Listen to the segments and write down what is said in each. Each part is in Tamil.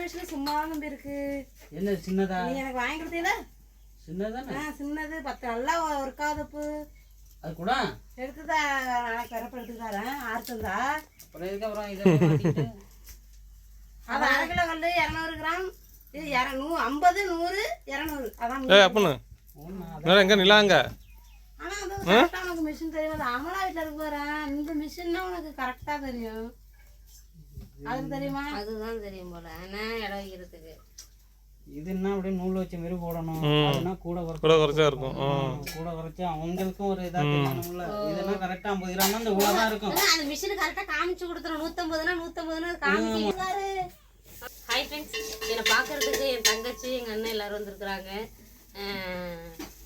மிஷின் சும்மா நம்பி இருக்கு. என்ன சின்னதா? நீ எனக்கு வாங்கி கொடுத்தீல? சின்னதானே? சின்னது 10 நல்லா ஒர்க் ஆகுதுப்பு. அது கூட எடுத்துதா நாளைக்கு வரப்ப எடுத்துக்காரன் ஆறுத்தந்தா. அப்புறம் இதுக்கப்புறம் இதை மாட்டிக்கிட்டு அது 1/2 கிலோ கல்லு 200 கிராம். இது 50 100 200 அதான். எங்க எங்க நிலாங்க? ஆனா அது கரெக்டா உனக்கு மிஷின் தெரியும். அது அமலா வீட்டுல இருக்கு பாரு. இந்த மிஷின்னா உனக்கு கரெக்டா தெரியும். அதுக்கு தெரியுமா? அதுதான் தெரியும் போல. ஆனா இடம் வைக்கிறதுக்கு இதுன்னா அப்படியே நூல் வச்ச மாதிரி போடணும். அதுனா கூட குறைச்சா இருக்கும். கூட குறைச்சா அவங்களுக்கும் ஒரு இதா தெரியணும்ல. இதெல்லாம் கரெக்டா 50 கிராம் இந்த இவ்வளவுதான் இருக்கும். அந்த மிஷின் கரெக்டா காமிச்சு கொடுத்துரும். 150னா 150னா காமிச்சிருக்காரு. ஹாய் ஃப்ரெண்ட்ஸ், என்னை பார்க்கறதுக்கு என் தங்கச்சி எங்கள் அண்ணன் எல்லோரும் வந்திருக்குறாங்க.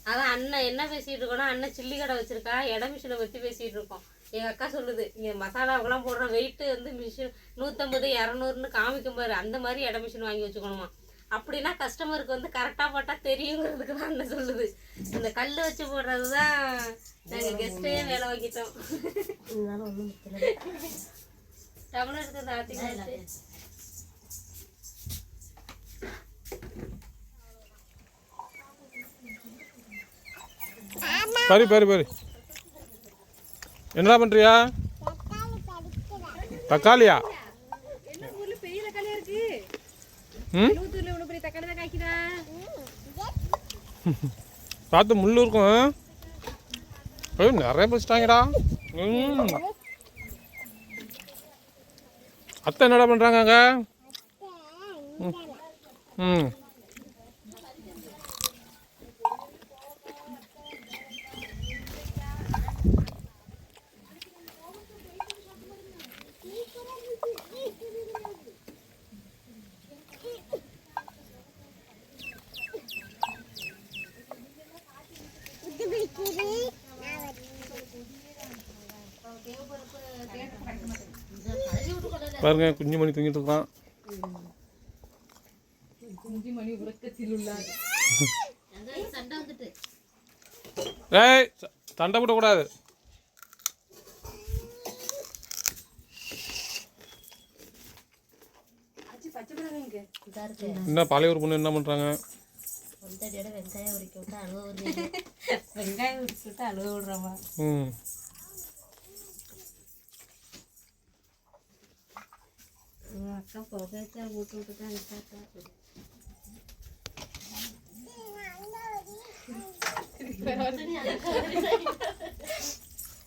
அதான் அண்ணன் என்ன பேசிகிட்டு இருக்கோன்னா, அண்ணன் சில்லி கடை வச்சுருக்கா, இட மிஷினை பற்றி பேசிகிட்டு இருக்கோம். எங்கள் அக்கா சொல்லுது, இங்கே மசாலாவுக்கெல்லாம் போடுற வெயிட்டு வந்து மிஷின் 150 200ன்னு காமிக்கும் பாரு, அந்த மாதிரி இட மிஷின் வாங்கி வச்சுக்கணுமா. அப்படின்னா கஸ்டமருக்கு வந்து கரெக்டாக போட்டால் தெரியுங்கிறதுக்கு தான் அண்ணன் சொல்லுது. இந்த கல் வச்சு போடுறது தான் நாங்கள் கெஸ்ட்டே வேலை வாங்கிட்டோம். டபுள் எடுத்து ஆத்திங்க. பரி பரி பரி என்னடா பண்றியா? தக்காளியா? பார்த்து முள்ளு இருக்கும். நிறைய பிடிச்சிட்டாங்கடா. அத்தை என்னடா பண்றாங்க அங்க? பாருங்க, குஞ்சுமணி தூங்கிட்டு இருக்கான். ஏய், சண்டை போடக்கூடாது. என்ன பாலையூர் பொண்ணு என்ன பண்றாங்க? வெங்காயம் உரிச்சுட்டு அழுக விடுறவா. அக்கா புகைச்சா போட்டு விட்டுதான்.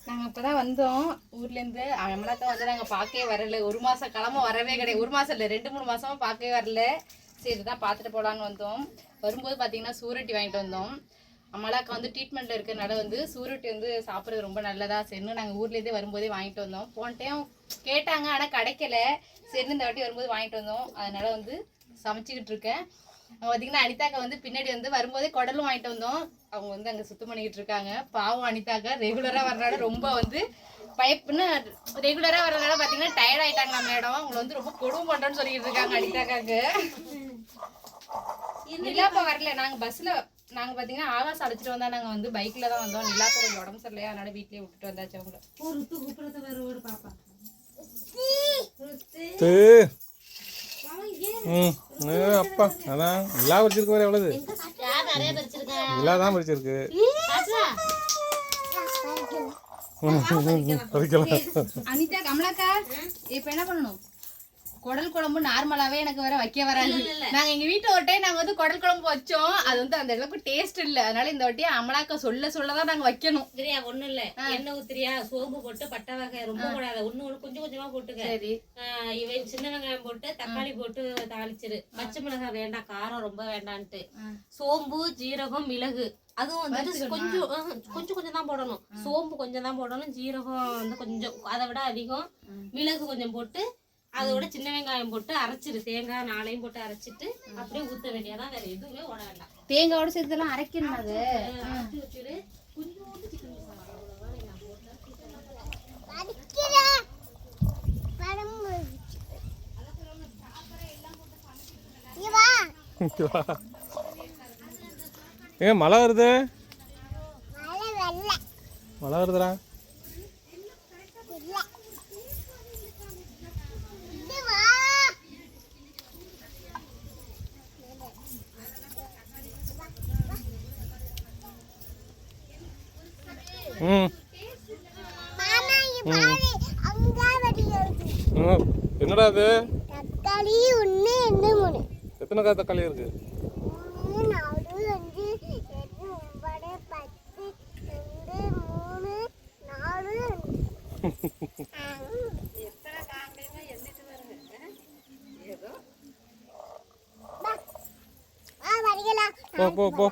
நாங்கள் இப்போ தான் வந்தோம் ஊர்லேருந்து. அமலாக்கா வந்து நாங்கள் பார்க்கவே வரல. 1 மாதம் கிளம்ப வரவே கிடையாது. 1 மாதம் இல்லை, 2-3 மாதமாக பார்க்கவே வரல. சரி தான் பார்த்துட்டு போகலான்னு வந்தோம். வரும்போது பார்த்தீங்கன்னா சூரட்டி வாங்கிட்டு வந்தோம். அமலாக்கா வந்து ட்ரீட்மெண்ட்டில் இருக்கிறனால வந்து சூரட்டி வந்து சாப்பிட்றது ரொம்ப நல்லதா சரின்னு நாங்கள் ஊர்லேருந்தே வரும்போதே வாங்கிட்டு வந்தோம். போன டைம் கேட்டாங்க, ஆனால் கிடைக்கல. சரின்னு இந்த வாட்டி வரும்போது வாங்கிட்டு வந்தோம். அதனால் வந்து சமைச்சிக்கிட்டு இருக்கேன். பார்த்தீங்கன்னா அனிதாக்கா வந்து பின்னாடி வந்து வரும்போதே குடலும் வாங்கிட்டு வந்தோம். அவங்க வந்து அங்கே சுத்தம் பண்ணிக்கிட்டு இருக்காங்க. பாவம் அனிதாக்கா ரெகுலராக வர்றனால ரொம்ப வந்து பயப்புன்னு ரெகுலராக வர்றதுனால பார்த்தீங்கன்னா டயர்ட் ஆகிட்டாங்க. நம்ம இடம் அவங்களை வந்து ரொம்ப கொடுமை பண்ணுறோன்னு சொல்லிக்கிட்டு இருக்காங்க அனிதாக்காக்கு. நிலாப்பா வரல. நாங்கள் பஸ்ஸில் நாங்கள் பார்த்தீங்கன்னா ஆகாசம் அழைச்சிட்டு வந்தால் நாங்கள் வந்து பைக்கில் தான் வந்தோம். நிலாப்பா கொஞ்சம் உடம்பு சரியில்லையா, அதனால வீட்லேயே விட்டுட்டு வந்தாச்சு அவங்கள. அப்பா அதான் நிலா பறிச்சிருக்கு வேற எவ்வளவு? நிலா தான் பறிச்சிருக்கு. அனிதா கமலாக்கா இப்ப என்ன பண்ணணும்? குடல் குழம்பு நார்மலாவே எனக்கு வேற வைக்க வராது. நாங்க எங்க வீட்டு ஒரு டைம் நாங்க வந்து குடல் குழம்பு வச்சோம். அது வந்து அந்த அளவுக்கு டேஸ்ட் இல்ல. அதனால இந்த வாட்டி அமலாக்கா சொல்லதான் நாங்க வைக்கணும். சரியா? ஒண்ணும் இல்ல, எண்ணெய் ஊத்திரியா, சோம்பு போட்டு பட்டை வகை ரொம்ப போடாத, ஒண்ணு கொஞ்சம் கொஞ்சமா போட்டுக்க. சரி. இவன் சின்ன வெங்காயம் போட்டு தக்காளி போட்டு தாளிச்சிரு. பச்சை மிளகாய் வேண்டாம், காரம் ரொம்ப வேண்டான்ட்டு. சோம்பு, ஜீரகம், மிளகு அதுவும் வந்து கொஞ்சம் தான் போடணும். சோம்பு கொஞ்சம் தான் போடணும், ஜீரகம் வந்து கொஞ்சம், அதை விட அதிகம். மிளகு கொஞ்சம் போட்டு அதோட சின்ன வெங்காயம் போட்டு அரைச்சிரு. தேங்காய் 4 போட்டு அரைச்சிட்டு அப்படியே ஊற்ற வேண்டியதான். வேற எதுவுமே ஓட வேண்டாம். தேங்காயோட சேர்த்துலாம் அரைக்கணும். அது அரைச்சி வச்சுரு. கொஞ்சோண்டு சிக்கன் மசாலா ஏன் மழை வருது? மழை வருதுடா. ம் என்னடா அது? தக்காளி 1 2 3. எத்தனை காய் தக்காளி இருக்கு? 3 4 5 7 9 10 2 3 4. எத்தனை காங்கேமா எண்ணிட்டு வருங்க. ஏதோ ஆ வரீங்களா? போ போ போ.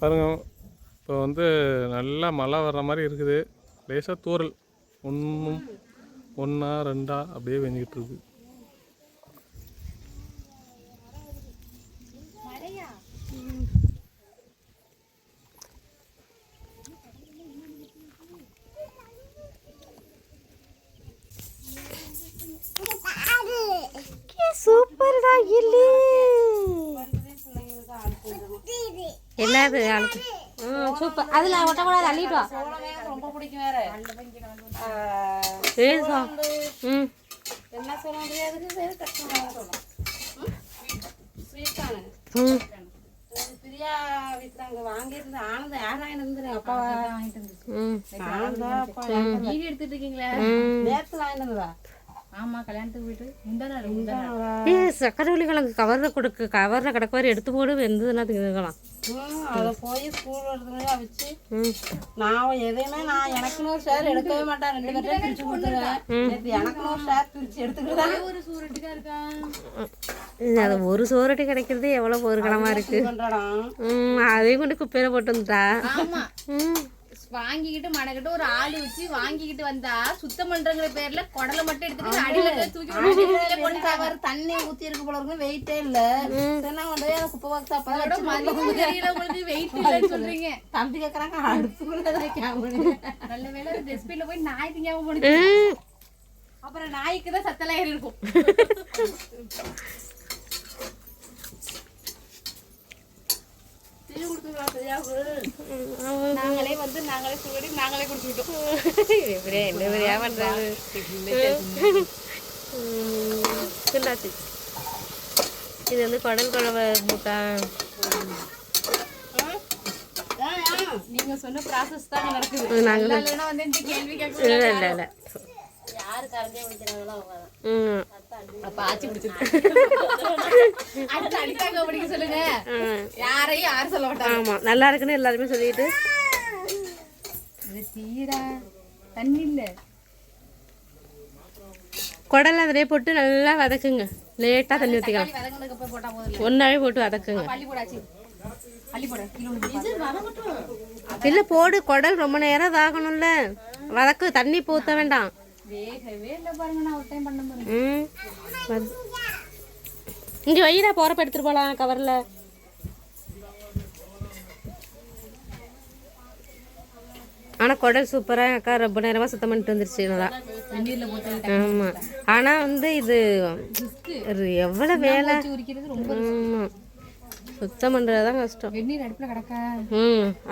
பாருங்க இப்போ வந்து நல்லா மழை வர்ற மாதிரி இருக்குது. லேசாக தூறல் ஒன்றா ரெண்டா அப்படியே வெஞ்சிக்கிட்டு இருக்கு. சூப்பர்டா இல்லி என்னது சூப்பர். அதில் ஒட்டக்கூடாது அள்ளிட்டு வா. ரொம்ப பிடிக்கும் வேற. ம் என்ன சொல்ல முடியாது, கஷ்டமாக சொல்லலாம். ஸ்வீட்டானு பிரியா வீட்டில் அங்கே வாங்கியிருந்து ஆனந்த யாராயின்னு இருந்து அப்பா வாங்கிட்டு இருந்துச்சு. வீடியோ எடுத்துட்டு இருக்கீங்களா? நேரத்தில் வாங்கிட்டு இருந்ததா? ஆமா, கல்யாணத்துக்கு போயிட்டு சக்கரவள்ளி கிழங்கு கவரில் கிடக்குவாரு எடுத்து போடு வெந்ததுன்னா திங்கலாம். அதை போய் ஸ்கூல் வரதுலையா வச்சு நான் எதையுமே எனக்குன்னு ஒரு ஷேர் எடுக்கவே மாட்டேன். 2 பேர்ட்டே பிரிச்சு கொடுத்துருவேன். எனக்குன்னு ஒரு ஷேர் பிரிச்சு எடுத்துக்கிறதா ஒரு சூரட்டிக்கா இருக்கா. அது ஒரு சோரட்டி கிடைக்கிறது எவ்வளோ பொருட்களமா இருக்கு. அதையும் கொண்டு குப்பையில போட்டு வந்துட்டா. ஆமா, வாங்கிக்கிட்டு மனக்கிட்ட ஒரு ஆளு வச்சு வாங்கிக்கிட்டு வந்தா சுத்தம் பண்றங்கிற பேர்ல குடலை மட்டும் எடுத்துட்டு அடியில தூக்கி தண்ணி ஊத்தி இருக்கு போல இருக்கு. வெயிட்டே இல்ல. குப்பை பாக்ஸ் உங்களுக்கு வெயிட் இல்லன்னு சொல்றீங்க. தம்பி கேக்குறாங்க அடுப்புக்குள்ள நல்ல வேலை டஸ்ட்பின்ல போய் நாய் திங்காம போடுச்சு. அப்புறம் நாய்க்குதான் சத்தெல்லாம் ஏறி இருக்கும். நாங்களே சுவடி நாங்களே குடிச்சுக்கிட்டோம். என்ன பண்றது? இது வந்து குடல் குழம்பு மூட்டா. நீங்க சொன்ன ப்ராசஸ் தான் நடக்குது. நாங்க வந்து இந்த கேள்வி கேட்க இல்ல யாரு கரண்டே குடிக்கிறாங்களோ அப்ப ஆச்சி குடிச்சிருக்கேன். அடுத்து அடித்தாங்க படிக்க சொல்லுங்க. யாரையும் யாரும் சொல்ல மாட்டாங்க. ஆமா, நல்லா இருக்குன்னு எல்லாருமே சொல்லிட்டு தீரா தண்ணி இல்ல குடல் அதிலே போட்டு நல்லா வதக்குங்க. லேட்டா தண்ணி ஊற்றிக்கலாம். வதங்கினதுக்கு அப்புறம் போட்டா போதும். ஒன்னாவே போட்டு வதக்குங்க. பள்ளி போடாச்சு பள்ளி போட இல்லை போடு. குடல் ரொம்ப நேரம் இதாகணும்ல. வதக்கு. தண்ணி ஊற்ற வேண்டாம். வேகவே இல்லை பாருங்க. நான் ஒரு டைம் பண்ண பாருங்க. இங்கே வைடா போகிறப்ப எடுத்துகிட்டு போகலாம் கவரில். ஆனால் குடல் சூப்பராக அக்கா ரொம்ப நேரமாக சுத்தம் பண்ணிட்டு வந்துருச்சு. நல்லா. ஆமாம், ஆனால் வந்து இது எவ்வளோ வேலை. ஆமாம், சுத்தம் பண்ணுறது தான் கஷ்டம். வெந்நீர் அடுப்பில் கிடக்கா.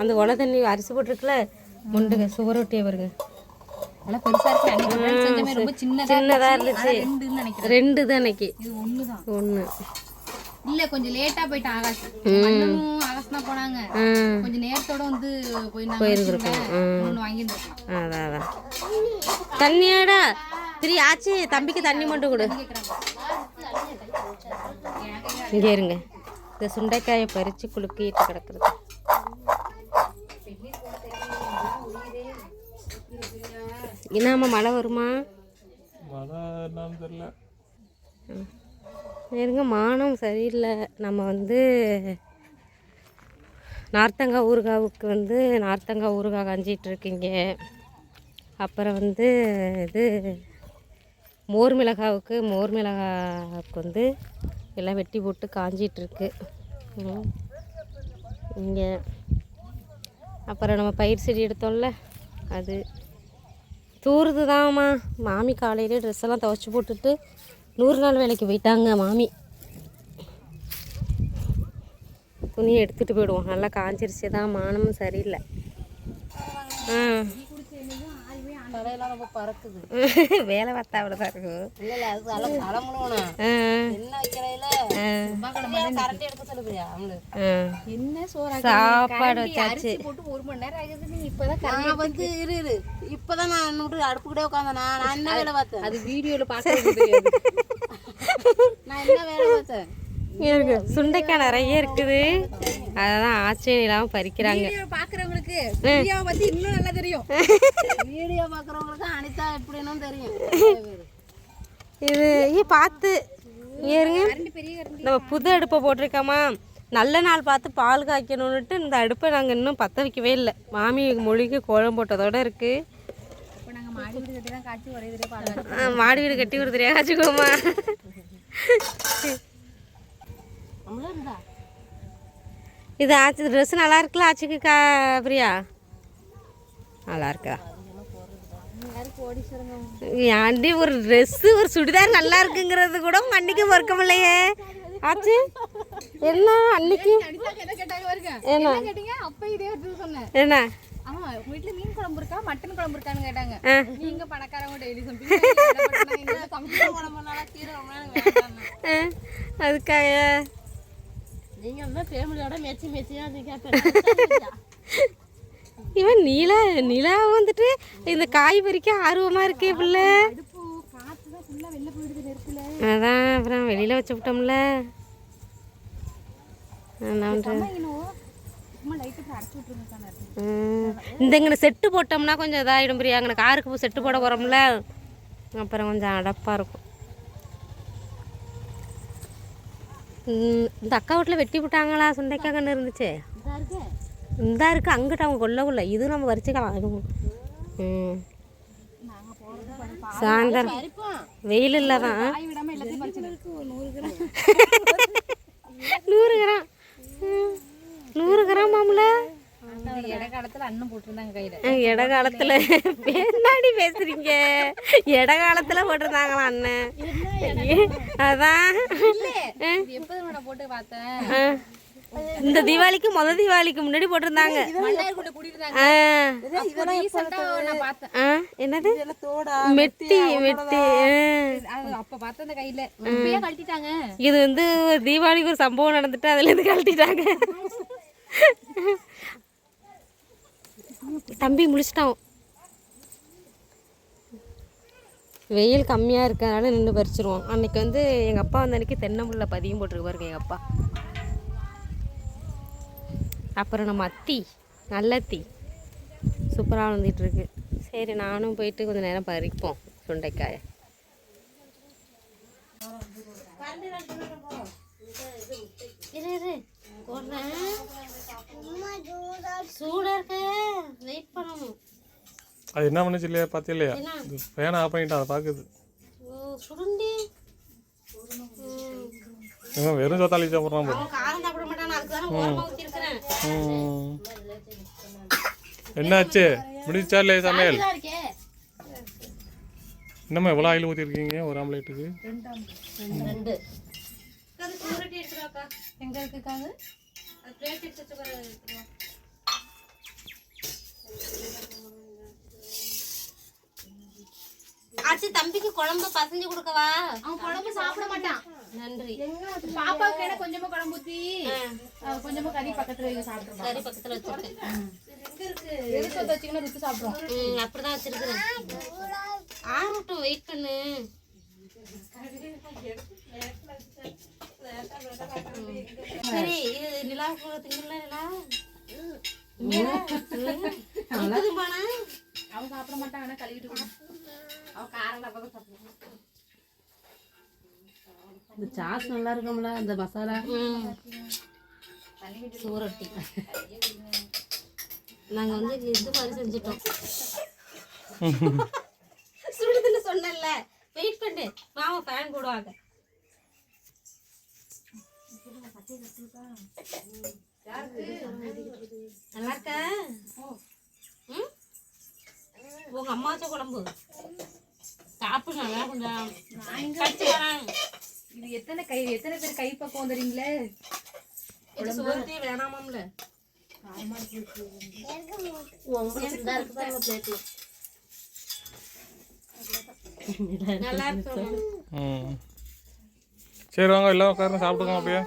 அந்த உலை தண்ணி அரிசி போட்டிருக்குல முண்டுங்க சுவரொட்டியை வருங்க. நல்லா பெருசா இருக்கு. ரொம்ப சின்னதா இருந்துச்சு. 2 தான் அன்னைக்கு. இது 1 தான். 1 இல்ல கொஞ்சம் லேட்டா போயிட்டான். ஆகாஷ் ஆகாஷ் தான் போனாங்க. கொஞ்சம் நேரத்தோட வந்து போயிருக்கோம். அதான் தண்ணியாடா திரி ஆச்சு. தம்பிக்கு தண்ணி மட்டும் கொடு. இங்கே இருங்க. இந்த சுண்டைக்காயை பறிச்சு குலுக்கிட்டு கிடக்குறது. என்னம்மா மழை வருமா? மழை என்னன்னு தெரியல. இருங்க, மானம் சரியில்லை. நம்ம வந்து நார்த்தங்காய் ஊறுகாவுக்கு வந்து நார்த்தங்காய் ஊறுகாய் காஞ்சிகிட்ருக்கீங்க. அப்புறம் வந்து இது மோர் மிளகாவுக்கு வந்து எல்லாம் வெட்டி போட்டு காஞ்சிகிட்ருக்கு இங்கே. அப்புறம் நம்ம பயிர் செடி எடுத்தோம்ல அது தூருது தான்மா. மாமி காலையிலே ட்ரெஸ் எல்லாம் துவைச்சி போட்டுட்டு 100 நாள் வேலைக்கு போயிட்டாங்க மாமி. துணியை எடுத்துகிட்டு போயிடுவோம். நல்லா காஞ்சிருச்சு தான். மானமும் சரியில்லை. தலையெல்லாம் ரொம்ப பறக்குது. வேலை பார்த்தா அவ்வளோதான் இருக்கும். இல்ல அது தலைமுழுவணும். ஆ, என்ன வைக்கிறதுல கரண்ட் எடுக்க சொல்லுறியா அவங்களு? ஆ. என்ன சோறா சாப்பாடு வச்சாச்சு. போட்டு 1 மணி நேரம் ஆகுது. நீ இப்பதான் நான் வந்து இரு இப்பதான் நான் இன்னும் அடுப்பு கூட உட்காந்தேன். நான் என்ன வேலை பார்த்தேன்? அது வீடியோல பார்க்கறது தெரியாது. நான் என்ன வேலை பார்த்தேன்? இருக்கு சுண்டைக்காய் நிறைய இருக்குது. அதான் ஆச்சரியம் இல்லாம பறிக்கிறாங்க. வீடியோ பாக்குறவங்களுக்கு வீடியோ பத்தி இன்னும் நல்லா தெரியும். வீடியோ பாக்குறவங்களுக்கு அனிதா எப்படின்னு தெரியும். இது பார்த்து ஏறுங்க. பெரிய கரண்டி நம்ம புது அடுப்பை போட்டிருக்கோமா, நல்ல நாள் பார்த்து பால் காய்க்கணுன்னுட்டு இந்த அடுப்பை நாங்கள் இன்னும் பற்ற வைக்கவே இல்லை. மாமி மொழிக்கு கோலம் போட்டதோட இருக்குது. இப்போ நாங்கள் மாடி வீடு கட்டி தான் காய்ச்சி ஒரே தடவை பால் மாடி வீடு கட்டி ஒரு தெரியா காய்ச்சிக்கோமா. இது ஆச்சு ட்ரெஸ் நல்லா இருக்குல்ல ஆச்சுக்கு பிரியா? நல்லா இருக்கா? ஆண்டி ஒரு ட்ரெஸ்ஸு ஒரு சுடிதார் நல்லா இருக்குங்கிறது கூட உங்கள் அன்னைக்கு பொறுக்க முடியலையே ஆச்சு. என்ன அன்னைக்கு என்ன கேட்டீங்க? அப்போ இதே ஒரு சொன்னேன். என்ன ஆமா வீட்டுல மீன் குழம்பு இருக்கா மட்டன் குழம்பு இருக்கான்னு கேட்டாங்க. நீங்க பணக்காரங்க டெய்லி சமைப்பீங்க, அதுக்காக நீங்க வந்து ஃபேமிலியோட மேட்சியா இவன் நிலா வந்துட்டு இந்த காய் பறிக்க ஆர்வமா இருக்கே பிள்ளை. அதான் அப்புறம் வெளியில வச்சு விட்டோம்ல. இந்த இங்கே செட்டு போட்டோம்னா கொஞ்சம் இதாகிடும் பிரியா. அங்கே காருக்கு செட்டு போட போகிறோம்ல, அப்புறம் கொஞ்சம் அடப்பாக இருக்கும். இந்த அக்கா வீட்டில் வெட்டி விட்டாங்களா சுண்டைக்காய் கன்று இருந்துச்சு. இந்த இருக்குது அங்கிட்ட அவங்க கொல்ல இது நம்ம வரிச்சுக்கலாம். அதுவும் சாயந்தரம் வெயில் இல்லை தான் 100 கிராம் மாமல இடகாலத்துல அண்ணன் போட்டிருந்தாங்க கையில. இடகாலத்துல பின்னாடி பேசுறீங்க. இடகாலத்துல போட்டிருந்தாங்களா அண்ணன்? அதான் எப்போது போட்டு பார்த்தேன். இந்த தீபாவளிக்கு தீபாவளிக்கு முன்னாடி போட்டிருந்தாங்க. என்னது மெட்டி அப்ப பார்த்த அந்த கையில கழட்டிட்டாங்க. இது வந்து தீபாவளிக்கு ஒரு சம்பவம் நடந்துட்டு அதுல இருந்து கழட்டிட்டாங்க. தம்பி முடிச்சிட்டான். வெயில் கம்மியாக இருக்கிறதுனால நின்று பறிச்சிருவோம். அன்னைக்கு வந்து எங்கள் அப்பா வந்த அன்னைக்கு தென்னம்புள்ள பதியம் போட்டிருக்கு பாருங்க எங்கள் அப்பா. அப்புறம் நம்ம அத்தி நல்லத்தி சூப்பராக வந்துட்டுருக்கு. சரி நானும் போயிட்டு கொஞ்சம் நேரம் பறிப்போம் சுண்டைக்காயை. சூடாக இருக்க வெயிட் பண்ணணும். அது என்ன பண்ணுச்சு இல்லையா பார்த்து இல்லையா? ஃபேனை ஆஃப் பண்ணிட்டு அதை பார்க்குது. சுடுண்டி வெறும் சோத்தாளி சாப்பிட்றான். காரம் சாப்பிட மாட்டான். அதுக்கு தான் ஓரமாக ஊற்றிருக்கிறேன். என்னாச்சு முடிச்சா இல்லையா சமையல்? என்னம்மா எவ்வளோ ஆயில் ஊற்றிருக்கீங்க ஒரு ஆம்லேட்டுக்கு? 2 எங்க இருக்குக்காங்க பிளேட் எடுத்து ஆச்சி தம்பிக்கு குழம்பு பசஞ்சு கொடுக்கவா? அவன் குழம்பு சாப்பிட மாட்டான். நன்றி. பாப்பாவுக்கு என்ன கொஞ்சமா குழம்பு ஊத்தி கொஞ்சமா கறி பக்கத்துல சாப்பிடுறோம். கறி பக்கத்துல வச்சிருக்கேன். எதுக்கு வச்சுக்கணும் ருத்து சாப்பிடுறோம். அப்படிதான் வச்சிருக்கிறேன். ஆறட்டும் வெயிட் பண்ணு. சரி இது நிலா திங்கல நிலா அவன் சாப்பிட மாட்டான். ஆனா கழுவிட்டு அவன் காரம் சாப்பிடுவான். இந்த சாஸ் நல்லா இருக்கும்ல இந்த மசாலா. சூரட்டி நாங்கள் வந்து இது மாதிரி செஞ்சிட்டோம். சுடுதுன்னு சொன்னல வெயிட் பண்ணு. மாமா ஃபேன் போடுவாங்க. நல்லா இருக்கா? உங்க அம்மா வச்ச குழம்பு சாப்பிடு நல்லா கொஞ்சம். இது எத்தனை பேர் கை பக்கம் தெரியுங்களே. சோறுத்தே வேணாமாம்ல. உங்களுக்கு தான் இருக்கு பாருங்க பிளேட்ல. நல்லா இருக்கும். ம் சரி வாங்க எல்லாம் உட்காருங்க சாப்பிட்டுக்கோங்க அப்படியே.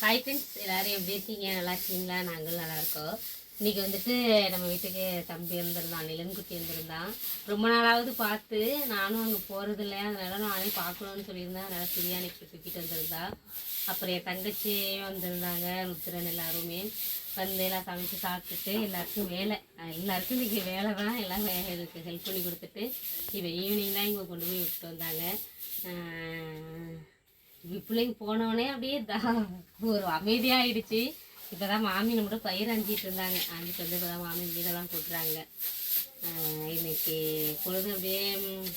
ஹாய் ஃப்ரெண்ட்ஸ், எல்லாரும் எப்படி இருக்கீங்க? நல்லா இருக்கீங்களா? நாங்களும் நல்லா இருக்கோம். இன்னைக்கு வந்துட்டு நம்ம வீட்டுக்கு தம்பி வந்திருந்தான், நிலன்குட்டி வந்திருந்தான். ரொம்ப நாளாவது பார்த்து, நானும் அங்கே போகிறதில்ல, அதனால நானே பார்க்கணுன்னு சொல்லியிருந்தேன். அதனால் பிரியாணி தூக்கிட்டு வந்திருந்தா. அப்புறம் என் தங்கச்சியும் வந்திருந்தாங்க, ருத்ரன் எல்லாருமே வந்து எல்லாம் சமைச்சு சாப்பிட்டுட்டு எல்லாருக்கும் வேலை, எல்லாருக்கும் இன்றைக்கி வேலை தான். எல்லாம் இதுக்கு ஹெல்ப் பண்ணி கொடுத்துட்டு இப்போ ஈவினிங் தான் இங்கே கொண்டு போய் விட்டுட்டு வந்தாங்க. பிள்ளைங்க போனோடனே அப்படியே ஒரு அமைதியாகிடுச்சு. இப்போ தான் மாமி நம்மளோட பயிர் அஞ்சிட்டு இருந்தாங்க. அஞ்சிட்டு வந்து இப்போ தான் மாமி வீடெல்லாம் போட்டுறாங்க. இன்னைக்கு பொழுது அப்படியே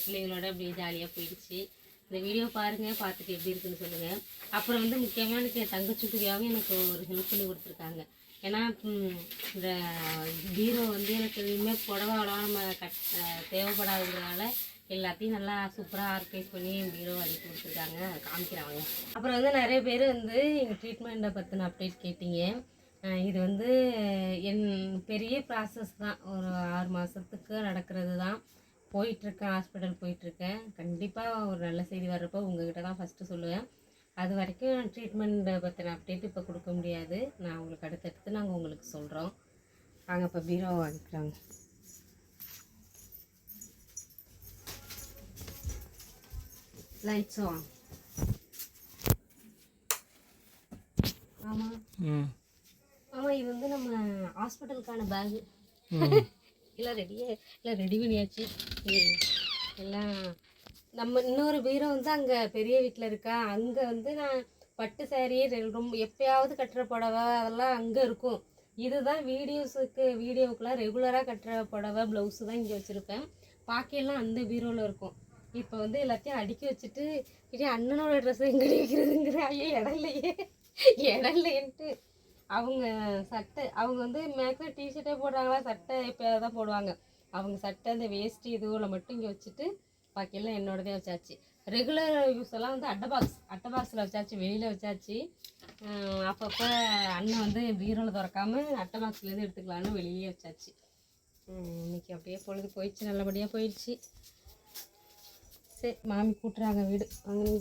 பிள்ளைங்களோட அப்படியே ஜாலியாக போயிடுச்சு. இந்த வீடியோ பாருங்கள், பார்த்துட்டு எப்படி இருக்குன்னு சொல்லுங்கள். அப்புறம் வந்து முக்கியமாக எனக்கு என் தங்கச்சுட்டியாகவும் எனக்கு ஒரு ஹெல்ப் பண்ணி கொடுத்துருக்காங்க. ஏன்னா இந்த பீரோ வந்து எனக்கு இனிமேல் புடவை அவ்வளோ நம்ம தேவைப்படாததுனால எல்லாத்தையும் நல்லா சூப்பராக ஆர்கனைஸ் பண்ணி பீரோ அடித்து கொடுத்துருக்காங்க, காமிக்கிறாங்க. அப்புறம் வந்து நிறைய பேர் வந்து எங்கள் ட்ரீட்மெண்ட்டை பற்றின அப்டேட் கேட்டீங்க. இது வந்து என் பெரிய ப்ராசஸ் தான், ஒரு 6 மாதத்துக்கு நடக்கிறது தான். போயிட்டுருக்கேன், ஹாஸ்பிட்டல் போயிட்டுருக்கேன். கண்டிப்பாக ஒரு நல்ல செய்தி வர்றப்போ உங்ககிட்ட தான் ஃபஸ்ட்டு சொல்லுவேன். அது வரைக்கும் ட்ரீட்மெண்ட்டை பற்றின அப்டேட் இப்போ கொடுக்க முடியாது. நான் உங்களுக்கு அடுத்தடுத்து நாங்கள் உங்களுக்கு சொல்கிறோம். நாங்கள் இப்போ பீரோ அடிக்கிறாங்க. Lights on. ஆமாம் ஆமாம், இது வந்து நம்ம ஹாஸ்பிட்டலுக்கான பேகு. எல்லாம் ரெடி பண்ணியாச்சு. எல்லாம் நம்ம இன்னொரு பீரோ வந்து அங்கே பெரிய வீட்டில் இருக்கா. அங்கே வந்து நான் பட்டு சாரீ ரொம்ப எப்பயாவது கட்டுற புடவை அதெல்லாம் அங்கே இருக்கும். இதுதான் வீடியோவுக்குலாம் ரெகுலராக கட்டுற புடவை ப்ளவுஸு தான் இங்கே வச்சுருப்பேன். பாக்கியெல்லாம் அந்த பீரோவில் இருக்கும். இப்போ வந்து எல்லாத்தையும் அடுக்கி வச்சுட்டு இதே அண்ணனோட ட்ரெஸ்ஸை எங்கே வைக்கிறதுங்கிற ஐயோ இடம் இல்லைன்ட்டு அவங்க சட்டை, அவங்க வந்து மேக்ஸிமம் டிஷர்ட்டே போடுறாங்களா, சட்டை இப்போ தான் போடுவாங்க. அவங்க சட்டை அந்த வேஸ்ட்டு இதுவில் மட்டும் இங்கே வச்சுட்டு பாக்கியெல்லாம் என்னோடதே வச்சாச்சு. ரெகுலர் யூஸ் எல்லாம் வந்து அட்டை பாக்ஸில் வச்சாச்சு, வெளியில் வச்சாச்சு. அப்பப்போ அண்ணன் வந்து பீரோவில் திறக்காமல் அட்டை பாக்ஸ்லேருந்து எடுத்துக்கலான்னு வெளியே வச்சாச்சு. இன்றைக்கி அப்படியே பொழுது போயிடுச்சு, நல்லபடியாக போயிடுச்சு. சரி, மாமி கூட்டுறாங்க வீடு. அங்கே